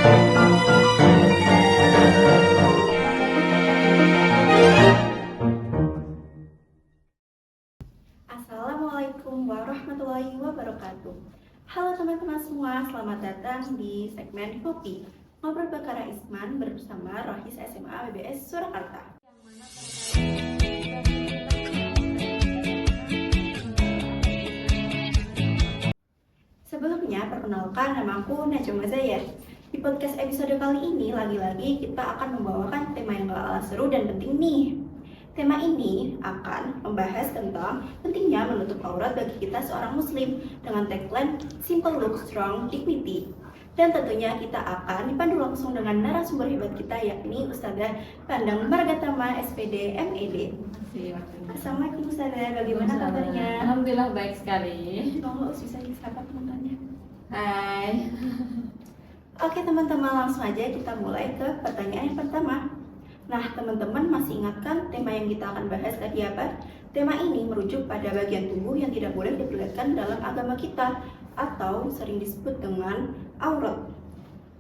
Assalamualaikum warahmatullahi wabarakatuh. Halo teman-teman semua, selamat datang di segmen Kopi Ngobrol Bakara Isman bersama Rohis SMA WBS Surakarta. Sebelumnya, perkenalkan, namaku Najwa Zayar. Di podcast episode kali ini, lagi-lagi kita akan membawakan tema yang gak kalah seru dan penting nih. Tema ini akan membahas tentang pentingnya menutup aurat bagi kita seorang muslim dengan tagline Simple Look Strong Dignity. Dan tentunya kita akan dipandu langsung dengan narasumber hebat kita, yakni Ustazah Pandang Margatama SPD MED. Assalamualaikum Ustazah, bagaimana kabarnya? Alhamdulillah baik sekali. Tolong bisa disapa penontonnya. Hai. Oke teman-teman, langsung aja kita mulai ke pertanyaan yang pertama. Nah, teman-teman masih ingatkan tema yang kita akan bahas tadi apa? Tema ini merujuk pada bagian tubuh yang tidak boleh diperlihatkan dalam agama kita atau sering disebut dengan aurat.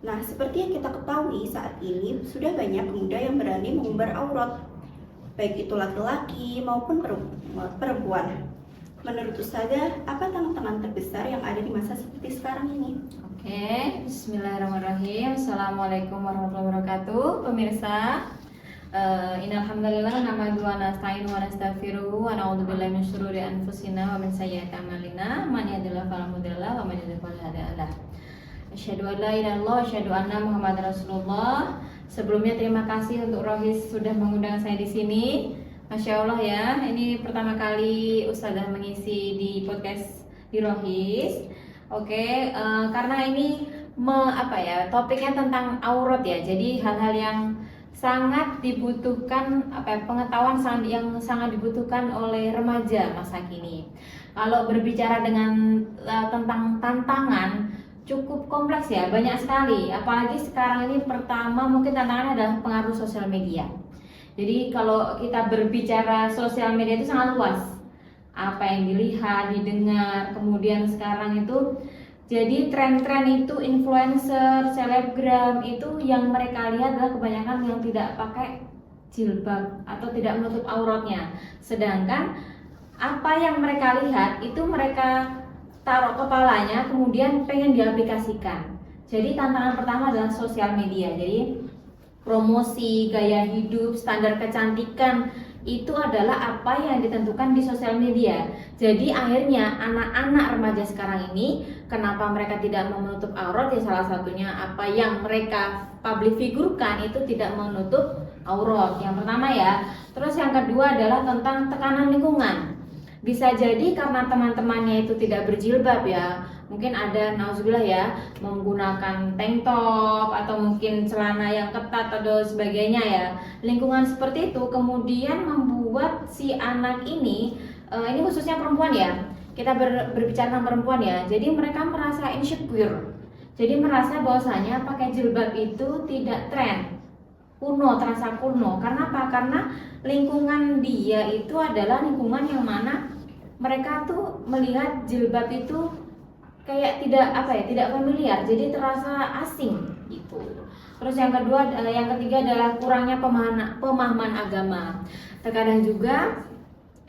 Nah, seperti yang kita ketahui saat ini sudah banyak pemuda yang berani mengumbar aurat, baik itu laki-laki maupun perempuan. Menurut Ustazah, apa tantangan terbesar yang ada di masa seperti sekarang ini? Oke, bismillahirrahmanirrahim. Assalamualaikum warahmatullahi wabarakatuh. Pemirsa, innalhamdulillah nahmaduhu wa nasta'inu wa nastaghfiruhu wa na'udzubillahi min syururi anfusina wa min sayyiati a'malina. Man yahdihillahu fala mudilla lahu wa man yudlil fala hadiya lahu. Asyhadu an la ilaha illallah wa asyhadu anna Muhammadar Rasulullah. Sebelumnya terima kasih untuk Rohis sudah mengundang saya di sini. Masya Allah ya, ini pertama kali Ustazah mengisi di podcast di Rohis. Oke, karena ini topiknya tentang aurat ya. Jadi hal-hal yang sangat dibutuhkan pengetahuan yang sangat dibutuhkan oleh remaja masa kini. Kalau berbicara tentang tantangan cukup kompleks ya, banyak sekali. Apalagi sekarang ini pertama mungkin tantangannya adalah pengaruh sosial media. Jadi kalau kita berbicara sosial media itu sangat luas. Apa yang dilihat, didengar, kemudian sekarang itu jadi tren-tren itu influencer, selebgram itu yang mereka lihat adalah kebanyakan yang tidak pakai jilbab atau tidak menutup auratnya. Sedangkan apa yang mereka lihat itu mereka taruh kepalanya kemudian pengen diaplikasikan. Jadi tantangan pertama adalah sosial media. Jadi promosi, gaya hidup, standar kecantikan itu adalah apa yang ditentukan di sosial media. Jadi akhirnya anak-anak remaja sekarang ini kenapa mereka tidak menutup aurat ya salah satunya apa yang mereka public figurkan itu tidak menutup aurat. Yang pertama ya. Terus yang kedua adalah tentang tekanan lingkungan. Bisa jadi karena teman-temannya itu tidak berjilbab ya. Mungkin ada nauzubillah ya menggunakan tank top atau mungkin celana yang ketat atau sebagainya ya. Lingkungan seperti itu kemudian membuat si anak ini khususnya perempuan ya. Kita berbicara tentang perempuan ya. Jadi mereka merasa insecure. Jadi merasa bahwasanya pakai jilbab itu tidak tren. Kuno, terasa kuno. Karena apa? Karena lingkungan dia itu adalah lingkungan yang mana mereka tuh melihat jilbab itu kayak tidak familiar, jadi terasa asing gitu. Terus yang ketiga adalah kurangnya pemahaman agama. Terkadang juga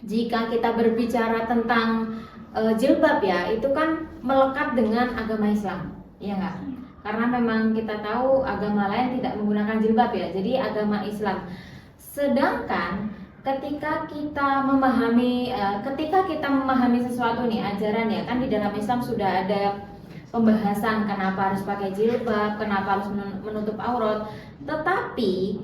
jika kita berbicara tentang jilbab ya, itu kan melekat dengan agama Islam, ya enggak? Karena memang kita tahu agama lain tidak menggunakan jilbab ya, jadi agama Islam. Sedangkan ketika kita memahami sesuatu nih ajaran ya kan di dalam Islam sudah ada pembahasan kenapa harus pakai jilbab, kenapa harus menutup aurat. Tetapi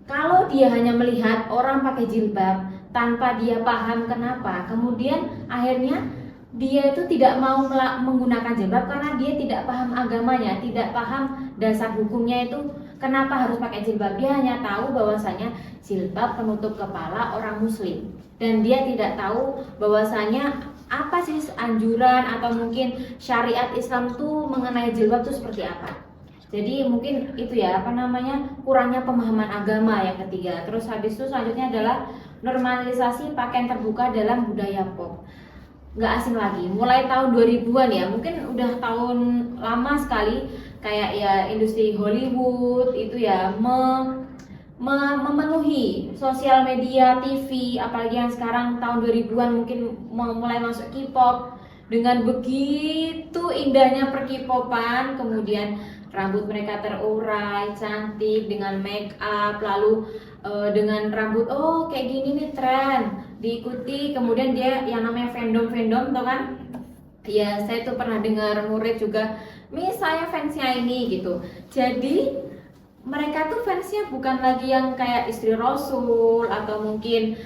kalau dia hanya melihat orang pakai jilbab tanpa dia paham kenapa, kemudian akhirnya dia itu tidak mau menggunakan jilbab karena dia tidak paham agamanya, tidak paham dasar hukumnya itu kenapa harus pakai jilbab. Dia hanya tahu bahwasanya jilbab penutup kepala orang muslim dan dia tidak tahu bahwasanya apa sih anjuran atau mungkin syariat Islam tuh mengenai jilbab tuh seperti apa. Jadi mungkin itu ya kurangnya pemahaman agama yang ketiga. Terus habis itu selanjutnya adalah normalisasi pakaian terbuka dalam budaya pop. Nggak asing lagi, mulai tahun 2000-an ya, mungkin udah tahun lama sekali kayak ya industri Hollywood itu ya memenuhi sosial media, TV, apalagi yang sekarang tahun 2000-an mungkin mulai masuk K-pop dengan begitu indahnya per K-popan, kemudian rambut mereka terurai, cantik dengan make up, lalu dengan rambut kayak gini nih tren, diikuti, kemudian dia yang namanya fandom tau kan? Ya saya tuh pernah dengar murid juga, Miss saya fansnya ini gitu. Jadi mereka tuh fansnya bukan lagi yang kayak istri Rasul atau mungkin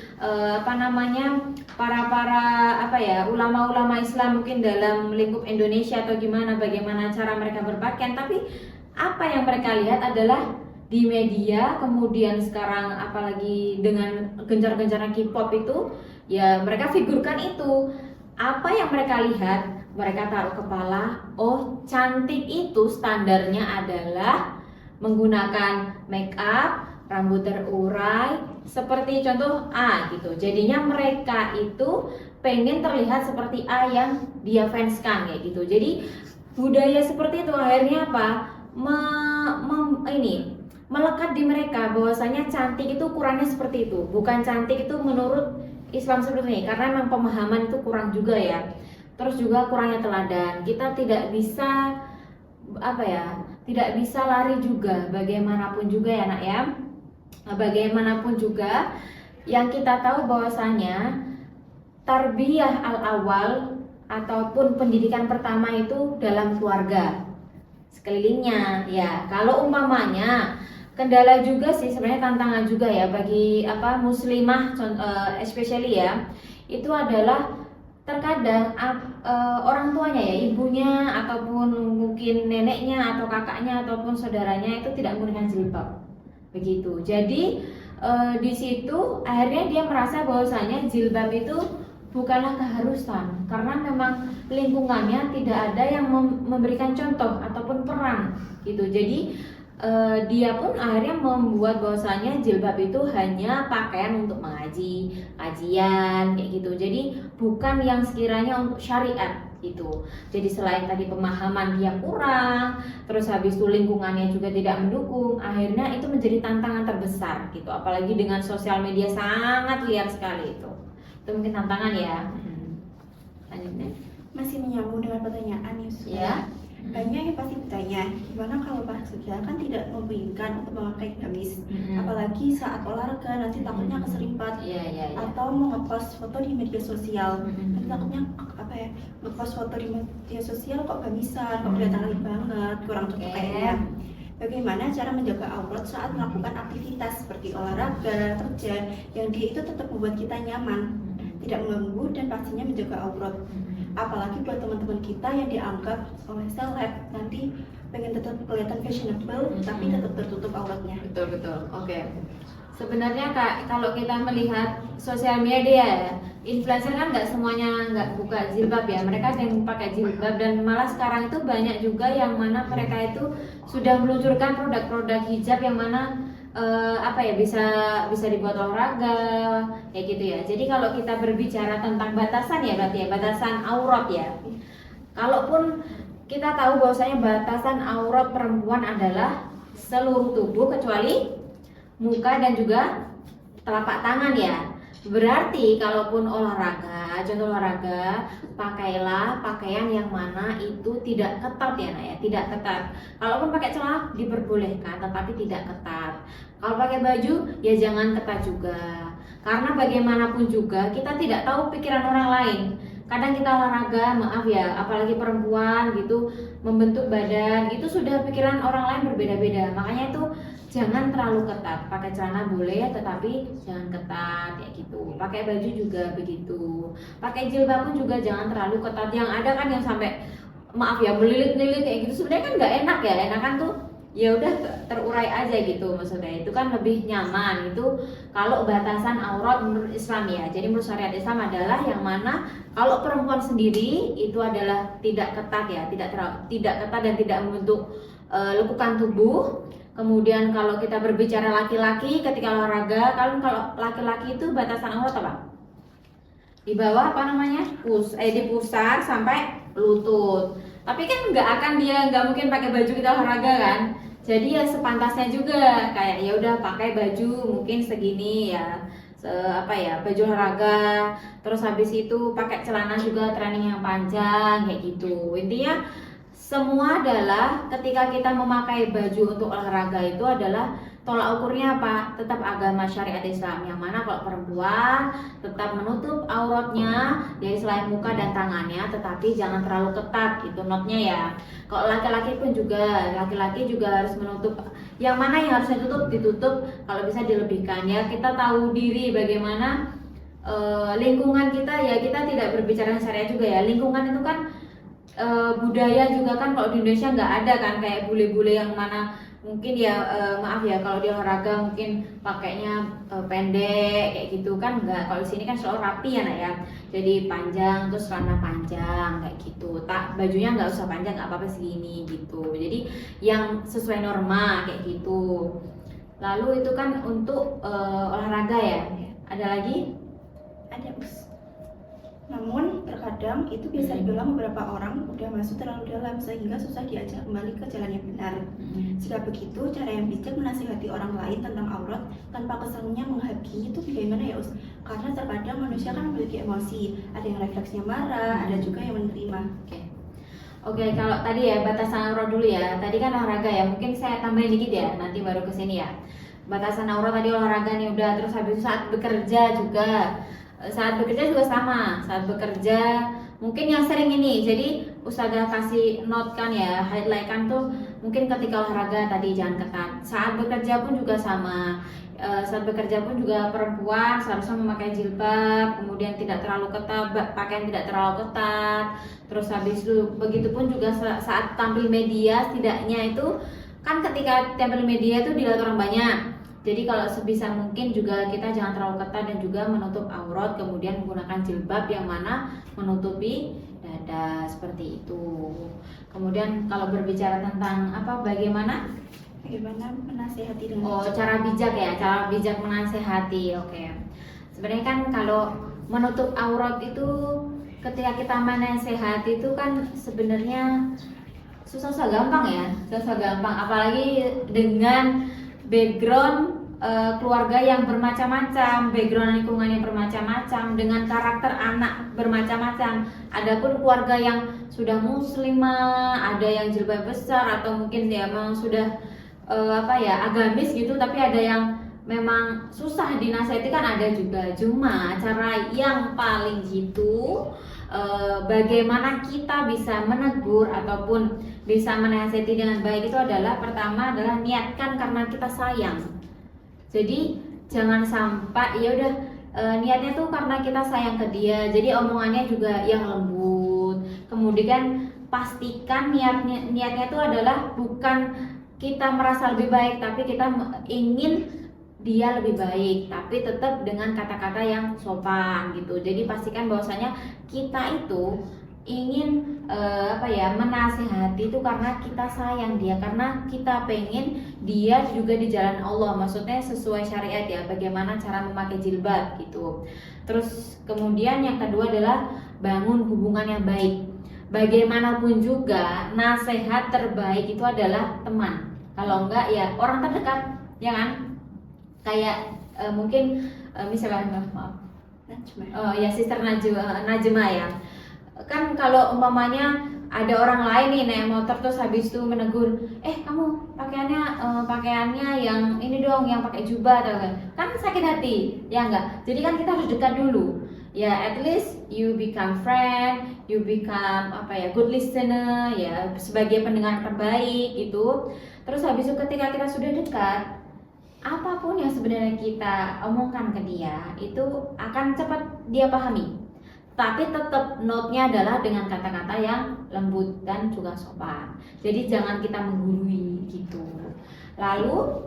para ulama-ulama Islam mungkin dalam lingkup Indonesia atau bagaimana cara mereka berpakaian, tapi apa yang mereka lihat adalah di media, kemudian sekarang apalagi dengan gencar-gencarnya K-pop itu ya mereka figurkan itu. Apa yang mereka lihat, mereka taruh kepala, oh cantik itu standarnya adalah menggunakan make up, rambut terurai, seperti contoh A gitu. Jadinya mereka itu pengen terlihat seperti A yang dia fanskan kayak gitu. Jadi budaya seperti itu akhirnya apa? Melekat di mereka bahwasanya cantik itu kurangnya seperti itu. Bukan cantik itu menurut Islam seperti ini, karena memang pemahaman itu kurang juga ya. Terus juga kurangnya teladan. Kita tidak bisa tidak bisa lari juga, bagaimanapun juga ya nak ya. Bagaimanapun juga yang kita tahu bahwasanya tarbiyah al-awal ataupun pendidikan pertama itu dalam keluarga, sekelilingnya ya. Kalau umpamanya kendala juga sih sebenarnya, tantangan juga ya bagi muslimah especially ya, itu adalah terkadang orang tuanya ya, ibunya ataupun mungkin neneknya atau kakaknya ataupun saudaranya itu tidak menggunakan jilbab begitu. Jadi di situ akhirnya dia merasa bahwasanya jilbab itu bukanlah keharusan, karena memang lingkungannya tidak ada yang memberikan contoh ataupun peran gitu. Jadi dia pun akhirnya membuat bahwasanya jilbab itu hanya pakaian untuk mengaji, kajian kayak gitu. Jadi bukan yang sekiranya untuk syariat itu. Jadi selain tadi pemahaman dia kurang, terus habis itu lingkungannya juga tidak mendukung, akhirnya itu menjadi tantangan terbesar gitu. Apalagi dengan sosial media sangat liar sekali itu. Itu mungkin tantangan ya. Lanjutnya. Masih menyambung dengan pertanyaan Yusuf. Ya. Banyak yang pasti bertanya, gimana kalau pas kerja kan tidak memungkinkan untuk memakai gamis, apalagi saat olahraga nanti takutnya keserempet, atau mau ngepost foto di media sosial, nanti takutnya ngepost foto di media sosial kok gamisan, kok kelihatan lain banget, kurang cocok kayaknya. Bagaimana cara menjaga aurat saat melakukan aktivitas seperti olahraga, kerja, yang dia itu tetap membuat kita nyaman, tidak mengganggu dan pastinya menjaga aurat. Apalagi buat teman-teman kita yang dianggap oleh seleb nanti pengen tetap kelihatan fashionable tapi tetap tertutup auratnya. Betul. Oke. Sebenarnya Kak, kalau kita melihat sosial media ya, influencer kan nggak semuanya nggak buka jilbab ya, mereka yang pakai jilbab, dan malah sekarang itu banyak juga yang mana mereka itu sudah meluncurkan produk-produk hijab yang mana bisa dibuat olahraga kayak gitu ya. Jadi kalau kita berbicara tentang batasan ya, berarti ya batasan aurat ya. Kalaupun kita tahu bahwasanya batasan aurat perempuan adalah seluruh tubuh kecuali muka dan juga telapak tangan ya. Berarti kalaupun contoh olahraga, pakailah pakaian yang mana itu tidak ketat ya nak ya, tidak ketat. Kalaupun pakai celana diperbolehkan tetapi tidak ketat. Kalau pakai baju ya jangan ketat juga. Karena bagaimanapun juga kita tidak tahu pikiran orang lain. Kadang kita olahraga, maaf ya, apalagi perempuan gitu, membentuk badan, itu sudah pikiran orang lain berbeda-beda. Makanya itu jangan terlalu ketat. Pakai celana boleh, tetapi jangan ketat kayak gitu. Pakai baju juga begitu. Pakai jilbab pun juga jangan terlalu ketat. Yang ada kan yang sampai maaf ya melilit-lilit kayak gitu. Sebenarnya kan nggak enak ya. Enakan tuh ya udah terurai aja gitu, maksudnya itu kan lebih nyaman. Itu kalau batasan aurat menurut Islam ya. Jadi menurut syariat Islam adalah yang mana kalau perempuan sendiri itu adalah tidak ketat ya, tidak ketat dan tidak membentuk lekukan tubuh. Kemudian kalau kita berbicara laki-laki ketika olahraga, kalau laki-laki itu batasan aurat apa? Di bawah di pusar sampai lutut. Tapi kan nggak mungkin pakai baju kita olahraga kan. Jadi ya sepantasnya juga kayak ya udah pakai baju mungkin segini ya, baju olahraga. Terus habis itu pakai celana juga training yang panjang kayak gitu. Intinya semua adalah ketika kita memakai baju untuk olahraga itu adalah tolak ukurnya apa? Tetap agama syariat Islam, yang mana kalau perempuan tetap menutup auratnya dari selain muka dan tangannya, tetapi jangan terlalu ketat, itu notnya ya. Kalau laki-laki pun juga, laki-laki juga harus menutup, yang mana yang harus ditutup, kalau bisa dilebihkan ya. Kita tahu diri bagaimana lingkungan kita ya, kita tidak berbicara syariat juga ya. Lingkungan itu kan budaya juga kan, kalau di Indonesia nggak ada kan kayak bule-bule yang mana mungkin ya maaf ya kalau di olahraga mungkin pakainya pendek kayak gitu kan, enggak. Kalau di sini kan selalu rapi ya nak ya, jadi panjang terus celana panjang kayak gitu, tak bajunya nggak usah panjang, nggak apa-apa segini gitu, jadi yang sesuai norma kayak gitu. Lalu itu kan untuk olahraga ya. Ada lagi? Ada Us. Namun terkadang itu bisa dibilang beberapa orang udah masuk terlalu dalam sehingga susah diajak kembali ke jalan yang benar. Jika begitu, cara yang bijak menasihati orang lain tentang aurat tanpa kesannya menghakimi itu bagaimana ya Us? Karena terkadang manusia kan memiliki emosi, ada yang refleksnya marah, ada juga yang menerima. Oke, kalau tadi ya batasan aurat dulu ya. Tadi kan olahraga ya, mungkin saya tambahin dikit ya, nanti baru ke sini ya. Batasan aurat tadi olahraga nih udah, terus habis itu saat bekerja juga. Saat bekerja juga sama, saat bekerja mungkin yang sering ini, jadi Ustazah kasih note kan ya, highlight kan tuh mungkin ketika olahraga tadi jangan ketat. Saat bekerja pun juga sama, saat bekerja pun juga perempuan seharusnya memakai jilbab, kemudian tidak terlalu ketat, pakaian tidak terlalu ketat. Terus habis itu begitupun juga saat tampil media, setidaknya itu kan ketika tampil media itu dilihat orang banyak. Jadi kalau sebisa mungkin juga kita jangan terlalu ketat dan juga menutup aurat, kemudian menggunakan jilbab yang mana menutupi dada seperti itu. Kemudian kalau berbicara tentang bagaimana menasehati dengan cara bijak ya, cara bijak menasehati. Oke. Sebenarnya kan kalau menutup aurat itu ketika kita menasehati itu kan sebenarnya susah gampang ya, susah gampang, apalagi dengan background keluarga yang bermacam-macam, background lingkungan yang bermacam-macam, dengan karakter anak bermacam-macam. Adapun keluarga yang sudah muslimah, ada yang jilbab besar atau mungkin dia memang sudah agamis gitu, tapi ada yang memang susah dinasihati kan ada juga. Cuma cara yang paling jitu bagaimana kita bisa menegur ataupun bisa menasihati dengan baik itu adalah, pertama adalah niatkan karena kita sayang. Jadi jangan sampai ya udah niatnya tuh karena kita sayang ke dia, jadi omongannya juga yang lembut. Kemudian pastikan niatnya itu adalah bukan kita merasa lebih baik, tapi kita ingin dia lebih baik, tapi tetap dengan kata-kata yang sopan gitu. Jadi pastikan bahwasanya kita itu ingin menasihati itu karena kita sayang dia, karena kita pengen dia juga di jalan Allah, maksudnya sesuai syariat ya, bagaimana cara memakai jilbab gitu. Terus kemudian yang kedua adalah bangun hubungan yang baik. Bagaimanapun juga nasihat terbaik itu adalah teman, kalau enggak ya orang terdekat, ya kan? Kayak mungkin misalnya Sister Najma ya. Kan kalau umpamanya ada orang lain nih naik motor terus habis itu menegur, kamu pakaiannya yang ini dong, yang pakai jubah atau kan sakit hati, ya enggak? Jadi kan kita harus dekat dulu. Ya at least you become friend, you become good listener ya, sebagai pendengar terbaik gitu. Terus habis itu ketika kita sudah dekat, apapun yang sebenarnya kita omongkan ke dia itu akan cepat dia pahami. Tapi tetap note-nya adalah dengan kata-kata yang lembut dan juga sopan. Jadi jangan kita menggurui gitu. Lalu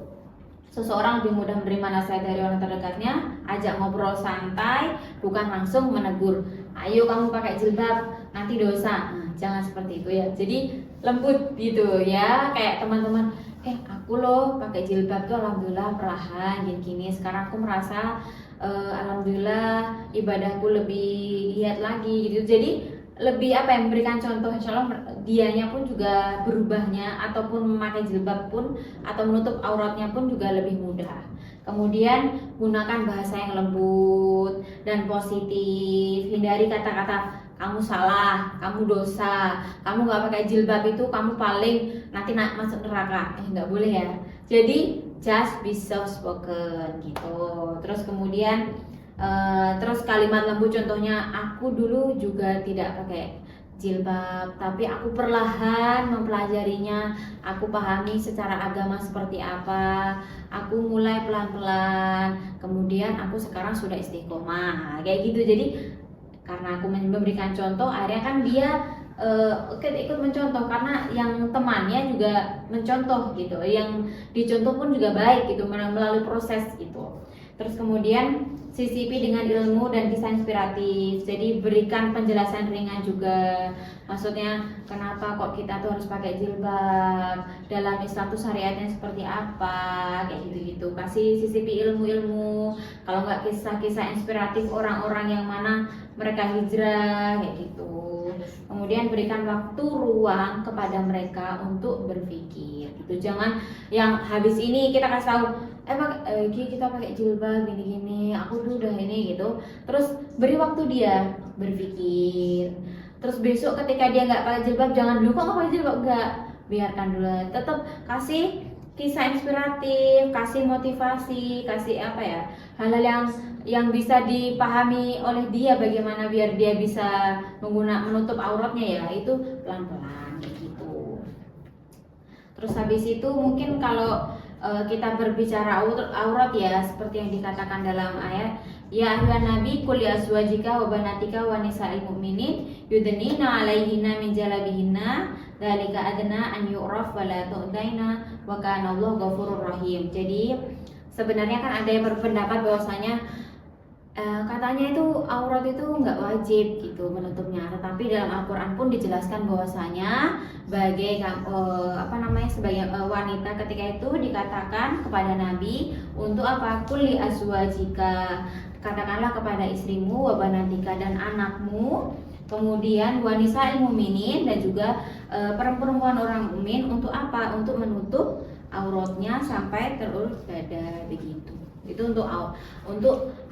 seseorang lebih mudah menerima nasihat dari orang terdekatnya, ajak ngobrol santai, bukan langsung menegur. Ayo kamu pakai jilbab, nanti dosa. Jangan seperti itu ya. Jadi lembut gitu ya, kayak teman-teman, aku loh pakai jilbab tuh alhamdulillah perlahan gini-gini. Sekarang aku merasa alhamdulillah ibadahku lebih giat lagi gitu. Jadi lebih apa ya, memberikan contoh, insya Allah dianya pun juga berubahnya ataupun memakai jilbab pun atau menutup auratnya pun juga lebih mudah. Kemudian gunakan bahasa yang lembut dan positif, hindari kata-kata kamu salah, kamu dosa, kamu nggak pakai jilbab itu kamu paling nanti masuk neraka, nggak boleh ya. Jadi just be soft spoken gitu. Terus kemudian terus kalimat lembut, contohnya aku dulu juga tidak pakai jilbab, tapi aku perlahan mempelajarinya, aku pahami secara agama seperti apa, aku mulai pelan-pelan, kemudian aku sekarang sudah istiqomah, kayak gitu. Jadi karena aku memberikan contoh, akhirnya kan dia ikut mencontoh, karena yang temannya juga mencontoh gitu, yang dicontoh pun juga baik gitu melalui proses gitu. Terus kemudian sisipi dengan ilmu dan kisah inspiratif. Jadi berikan penjelasan ringan juga. Maksudnya kenapa kok kita tuh harus pakai jilbab, dalam Islam tuh syariatnya seperti apa, kayak gitu-gitu. Kasih sisipi ilmu-ilmu. Kalau nggak kisah-kisah inspiratif orang-orang yang mana mereka hijrah, kayak gitu. Kemudian berikan waktu ruang kepada mereka untuk berpikir gitu. Jangan yang habis ini kita kasih tahu kita pakai jilbab gini-gini, aku tuh udah ini gitu. Terus beri waktu dia berpikir. Terus besok ketika dia nggak pakai jilbab, jangan dulu kok nggak pakai jilbab, enggak, biarkan dulu. Tetap kasih kisah inspiratif, kasih motivasi, kasih apa ya, hal-hal yang bisa dipahami oleh dia, bagaimana biar dia bisa menutup auratnya ya, itu pelan-pelan gitu. Terus habis itu mungkin kalau kita berbicara aurat ya, seperti yang dikatakan dalam ayat, ya ayyuhan nabi qul li azwajika wa banatika wa nisa'il mu'minin yudnina 'alaihinna min jalabihinna dzalika adna an yu'raf wa la tu'daina wa kana Allahu ghafurur rahim. Jadi sebenarnya kan ada yang berpendapat bahwasanya katanya itu aurat itu nggak wajib gitu menutupnya, tetapi dalam Al-Quran pun dijelaskan bahwasanya sebagai wanita ketika itu dikatakan kepada Nabi untuk apa? Kulli azwajika, katakanlah kepada istrimu, wabanatika dan anakmu, kemudian wanisa muminin dan juga perempuan orang mukmin, untuk apa? Untuk menutup auratnya sampai terurut dada, begitu. Itu untuk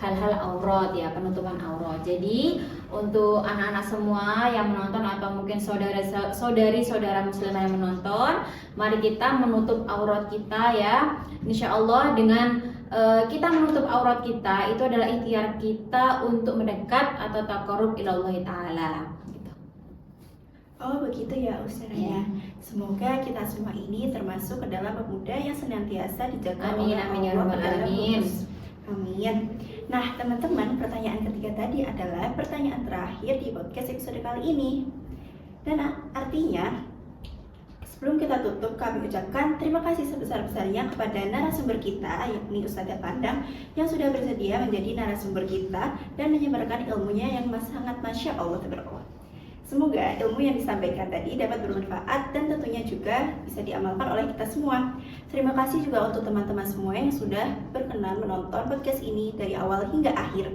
hal-hal aurat ya, penutupan aurat. Jadi untuk anak-anak semua yang menonton atau mungkin saudara muslimah yang menonton, mari kita menutup aurat kita ya. Insya Allah dengan kita menutup aurat kita itu adalah ikhtiar kita untuk mendekat atau taqarrub ilallah ta'ala. Oh begitu ya Ustazah ya. Semoga kita semua ini termasuk ke dalam pemuda yang senantiasa dijaga oleh Allah. Amin. Nah teman-teman, pertanyaan ketiga tadi adalah pertanyaan terakhir di podcast episode kali ini. Dan artinya sebelum kita tutup, kami ucapkan terima kasih sebesar-besarnya kepada narasumber kita, yakni Ustazah Pandang, yang sudah bersedia menjadi narasumber kita dan menyebarkan ilmunya yang sangat Masya Allah tabarakallah. Semoga ilmu yang disampaikan tadi dapat bermanfaat dan tentunya juga bisa diamalkan oleh kita semua. Terima kasih juga untuk teman-teman semua yang sudah berkenan menonton podcast ini dari awal hingga akhir.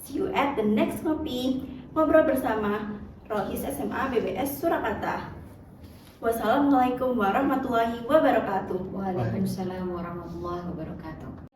See you at the next ngobrol bersama Rohis SMA BBS Surakarta. Wassalamualaikum warahmatullahi wabarakatuh. Waalaikumsalam warahmatullahi wabarakatuh.